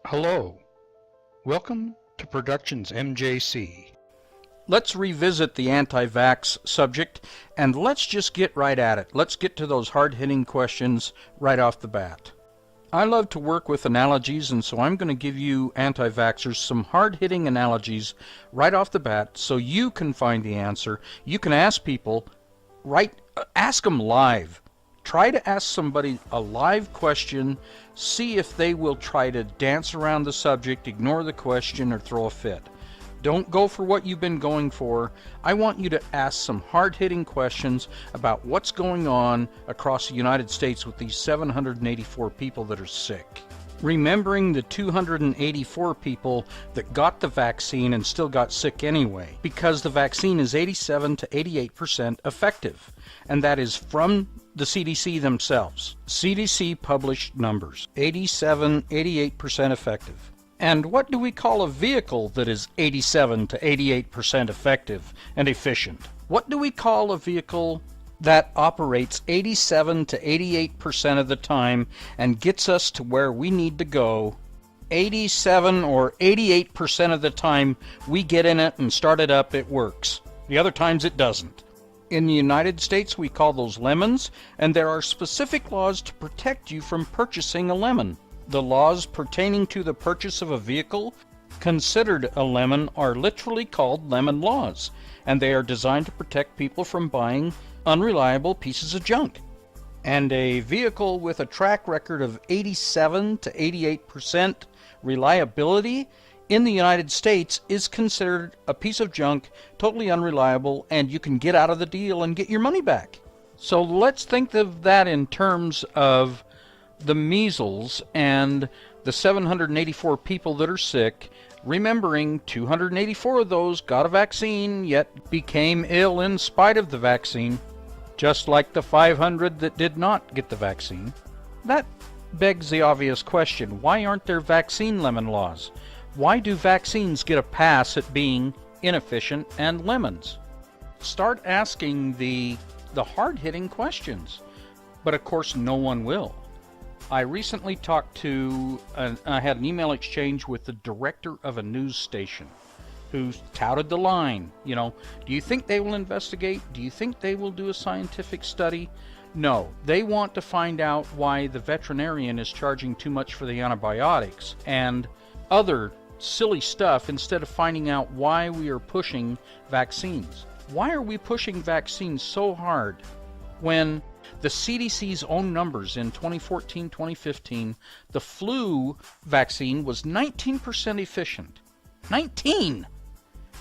Hello, welcome to Productions MJC. Let's revisit the anti-vax subject, and let's just get right at it. Let's get to those hard-hitting questions right off the bat. I love to work with analogies, and so I'm going to give you anti-vaxxers some hard-hitting analogies right off the bat so you can find the answer. You can ask people, ask them live. Try to ask somebody a live question, see if they will try to dance around the subject, ignore the question, or throw a fit. Don't go for what you've been going for. I want you to ask some hard-hitting questions about what's going on across the United States with these 784 people that are sick. Remembering the 284 people that got the vaccine and still got sick anyway, because the vaccine is 87 to 88% effective, and that is from the CDC themselves. CDC published numbers, 87-88% effective. And what do we call a vehicle that is 87 to 88% effective and efficient? What do we call a vehicle that operates 87 to 88% of the time and gets us to where we need to go? 87 or 88% of the time we get in it and start it up, it works. The other times it doesn't. In the United States, we call those lemons, and there are specific laws to protect you from purchasing a lemon. The laws pertaining to the purchase of a vehicle considered a lemon are literally called lemon laws, and they are designed to protect people from buying unreliable pieces of junk. And a vehicle with a track record of 87 to 88% reliability in the United States is considered a piece of junk, totally unreliable, and you can get out of the deal and get your money back. So let's think of that in terms of the measles and the 784 people that are sick, remembering 284 of those got a vaccine yet became ill in spite of the vaccine, just like the 500 that did not get the vaccine. That begs the obvious question, why aren't there vaccine lemon laws? Why do vaccines get a pass at being inefficient and lemons? Start asking the hard-hitting questions. But of course no one will. I recently talked to, I had an email exchange with the director of a news station who touted the line, do you think they will investigate? Do you think they will do a scientific study? No, they want to find out why the veterinarian is charging too much for the antibiotics and other silly stuff instead of finding out why we are pushing vaccines. Why are we pushing vaccines so hard when the CDC's own numbers in 2014-2015, the flu vaccine was 19% efficient. 19!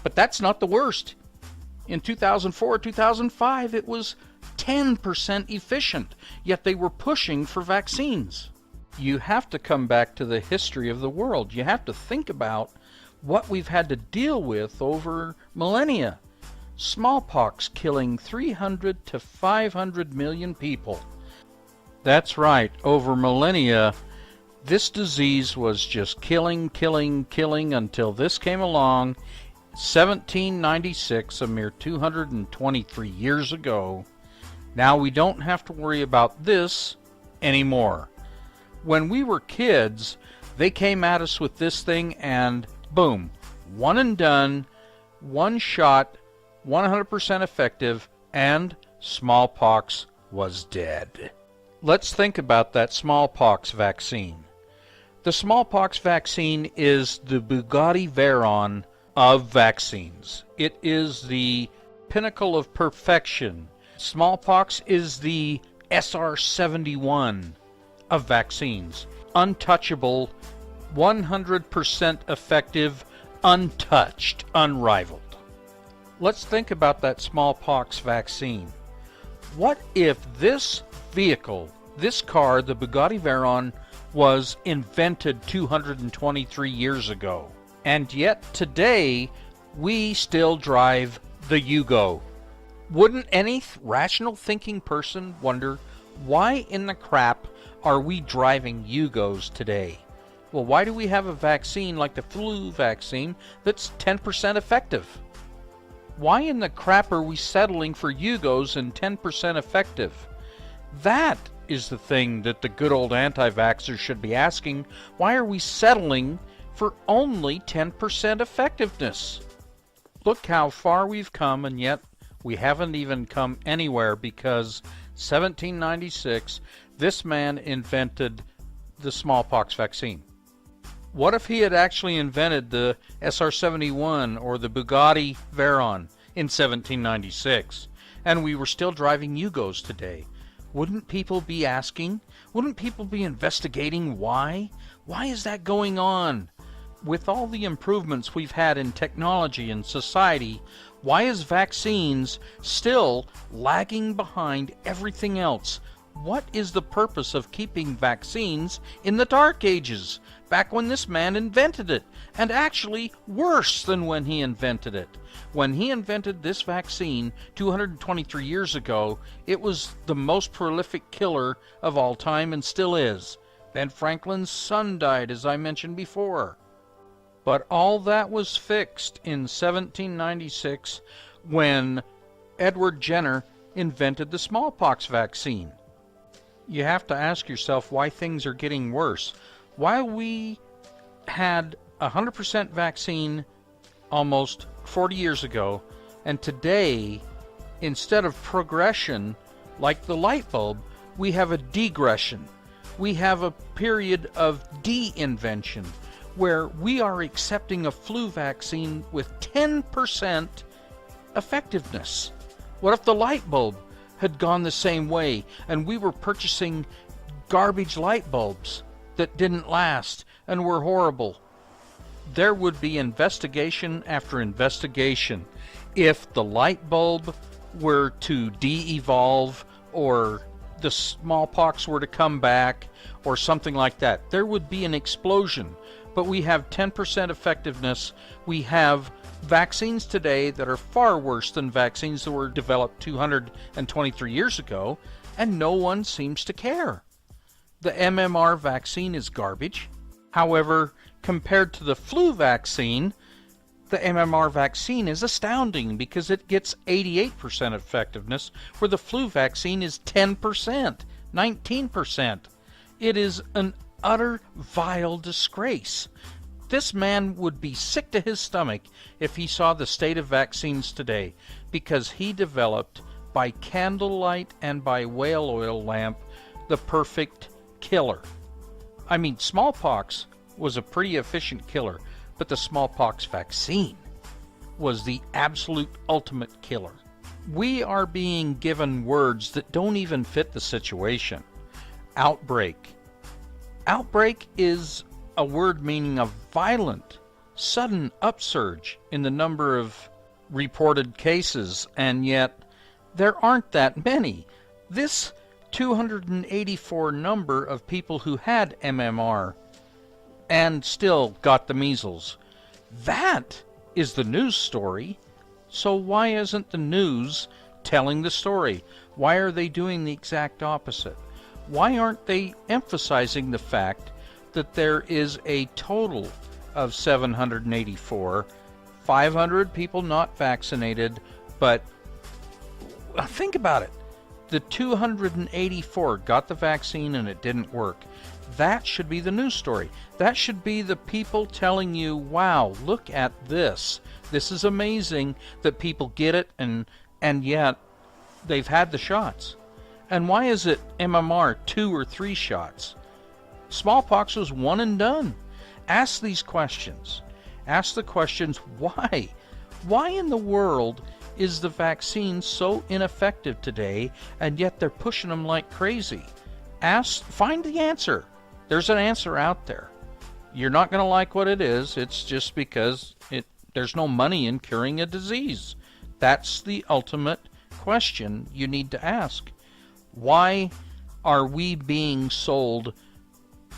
But that's not the worst. In 2004-2005, it was 10% efficient, yet they were pushing for vaccines. You have to come back to the history of the world. You have to think about what we've had to deal with over millennia. Smallpox killing 300 to 500 million people. That's right, over millennia, this disease was just killing until this came along. 1796, a mere 223 years ago. Now we don't have to worry about this anymore. When we were kids, they came at us with this thing and boom, one and done, one shot, 100% effective, and smallpox was dead. Let's think about that smallpox vaccine. The smallpox vaccine is the Bugatti Veyron of vaccines. It is the pinnacle of perfection. Smallpox is the SR-71 of vaccines. Untouchable, 100% effective, untouched, unrivaled. Let's think about that smallpox vaccine. What if this vehicle, this car, the Bugatti Veyron, was invented 223 years ago? And yet today, we still drive the Yugo. Wouldn't any rational thinking person wonder, why in the crap are we driving Yugos today? Well, why do we have a vaccine like the flu vaccine that's 10% effective? Why in the crap are we settling for Yugos and 10% effective? That is the thing that the good old anti-vaxxers should be asking. Why are we settling for only 10% effectiveness? Look how far we've come, and yet we haven't even come anywhere, because 1796, this man invented the smallpox vaccine. What if he had actually invented the SR-71 or the Bugatti Veyron in 1796, and we were still driving Yugos today? Wouldn't people be asking? Wouldn't people be investigating why? Why is that going on? With all the improvements we've had in technology and society, why is vaccines still lagging behind everything else? What is the purpose of keeping vaccines in the Dark Ages, back when this man invented it, and actually worse than when he invented it? When he invented this vaccine 223 years ago, it was the most prolific killer of all time and still is. Ben Franklin's son died, as I mentioned before. But all that was fixed in 1796 when Edward Jenner invented the smallpox vaccine. You have to ask yourself why things are getting worse. Why we had 100% vaccine almost 40 years ago, and today, instead of progression like the light bulb, we have a degression. We have a period of de-invention, where we are accepting a flu vaccine with 10% effectiveness. What if the light bulb had gone the same way, and we were purchasing garbage light bulbs that didn't last and were horrible? There would be investigation after investigation if the light bulb were to de-evolve, or the smallpox were to come back, or something like that. There would be an explosion. But we have 10% effectiveness. We have vaccines today that are far worse than vaccines that were developed 223 years ago, and no one seems to care. The MMR vaccine is garbage. However, compared to the flu vaccine, the MMR vaccine is astounding, because it gets 88% effectiveness, where the flu vaccine is 10%, 19%. It is an utter vile disgrace. This man would be sick to his stomach if he saw the state of vaccines today, because he developed, by candlelight and by whale oil lamp, the perfect killer. I mean, smallpox was a pretty efficient killer, but the smallpox vaccine was the absolute ultimate killer. We are being given words that don't even fit the situation. Outbreak. Outbreak is a word meaning a violent, sudden upsurge in the number of reported cases, and yet there aren't that many. This 284 number of people who had MMR and still got the measles, that is the news story. So why isn't the news telling the story? Why are they doing the exact opposite? Why aren't they emphasizing the fact that there is a total of 784, 500 people not vaccinated, but think about it. The 284 got the vaccine and it didn't work. That should be the news story. That should be the people telling you, wow, look at this. This is amazing that people get it, and yet they've had the shots. And why is it MMR 2 or 3 shots? Smallpox was one and done. Ask these questions. Ask the questions, why? Why in the world is the vaccine so ineffective today, and yet they're pushing them like crazy? Find the answer. There's an answer out there. You're not going to like what it is. It's just because there's no money in curing a disease. That's the ultimate question you need to ask. Why are we being sold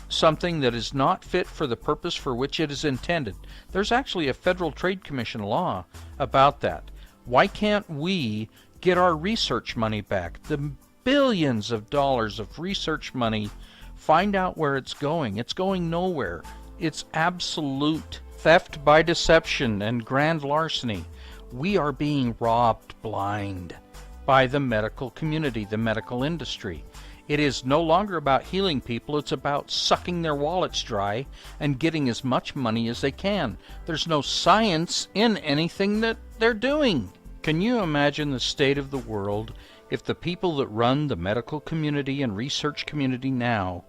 something that is not fit for the purpose for which it is intended? There's actually a Federal Trade Commission law about that. Why can't we get our research money back? The billions of dollars of research money, find out where it's going. It's going nowhere. It's absolute theft by deception and grand larceny. We are being robbed blind by the medical community, the medical industry. It is no longer about healing people, it's about sucking their wallets dry and getting as much money as they can. There's no science in anything that they're doing. Can you imagine the state of the world if the people that run the medical community and research community now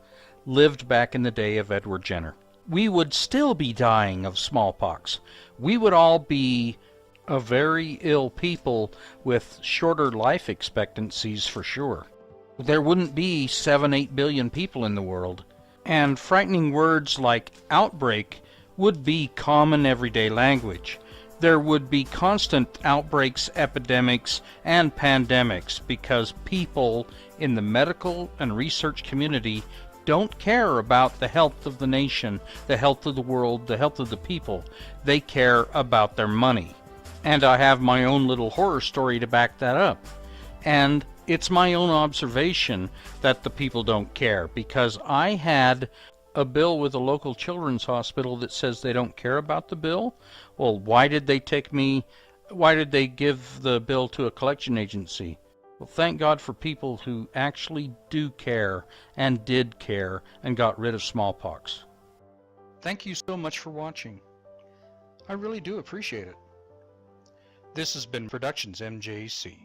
lived back in the day of Edward Jenner? We would still be dying of smallpox. We would all be a very ill people with shorter life expectancies for sure. There wouldn't be 7-8 billion people in the world. And frightening words like outbreak would be common everyday language. There would be constant outbreaks, epidemics, and pandemics because people in the medical and research community don't care about the health of the nation, the health of the world, the health of the people. They care about their money. And I have my own little horror story to back that up. And it's my own observation that the people don't care, because I had a bill with a local children's hospital that says they don't care about the bill. Well, why did they give the bill to a collection agency? Well, thank God for people who actually do care and did care and got rid of smallpox. Thank you so much for watching. I really do appreciate it. This has been Productions MJC.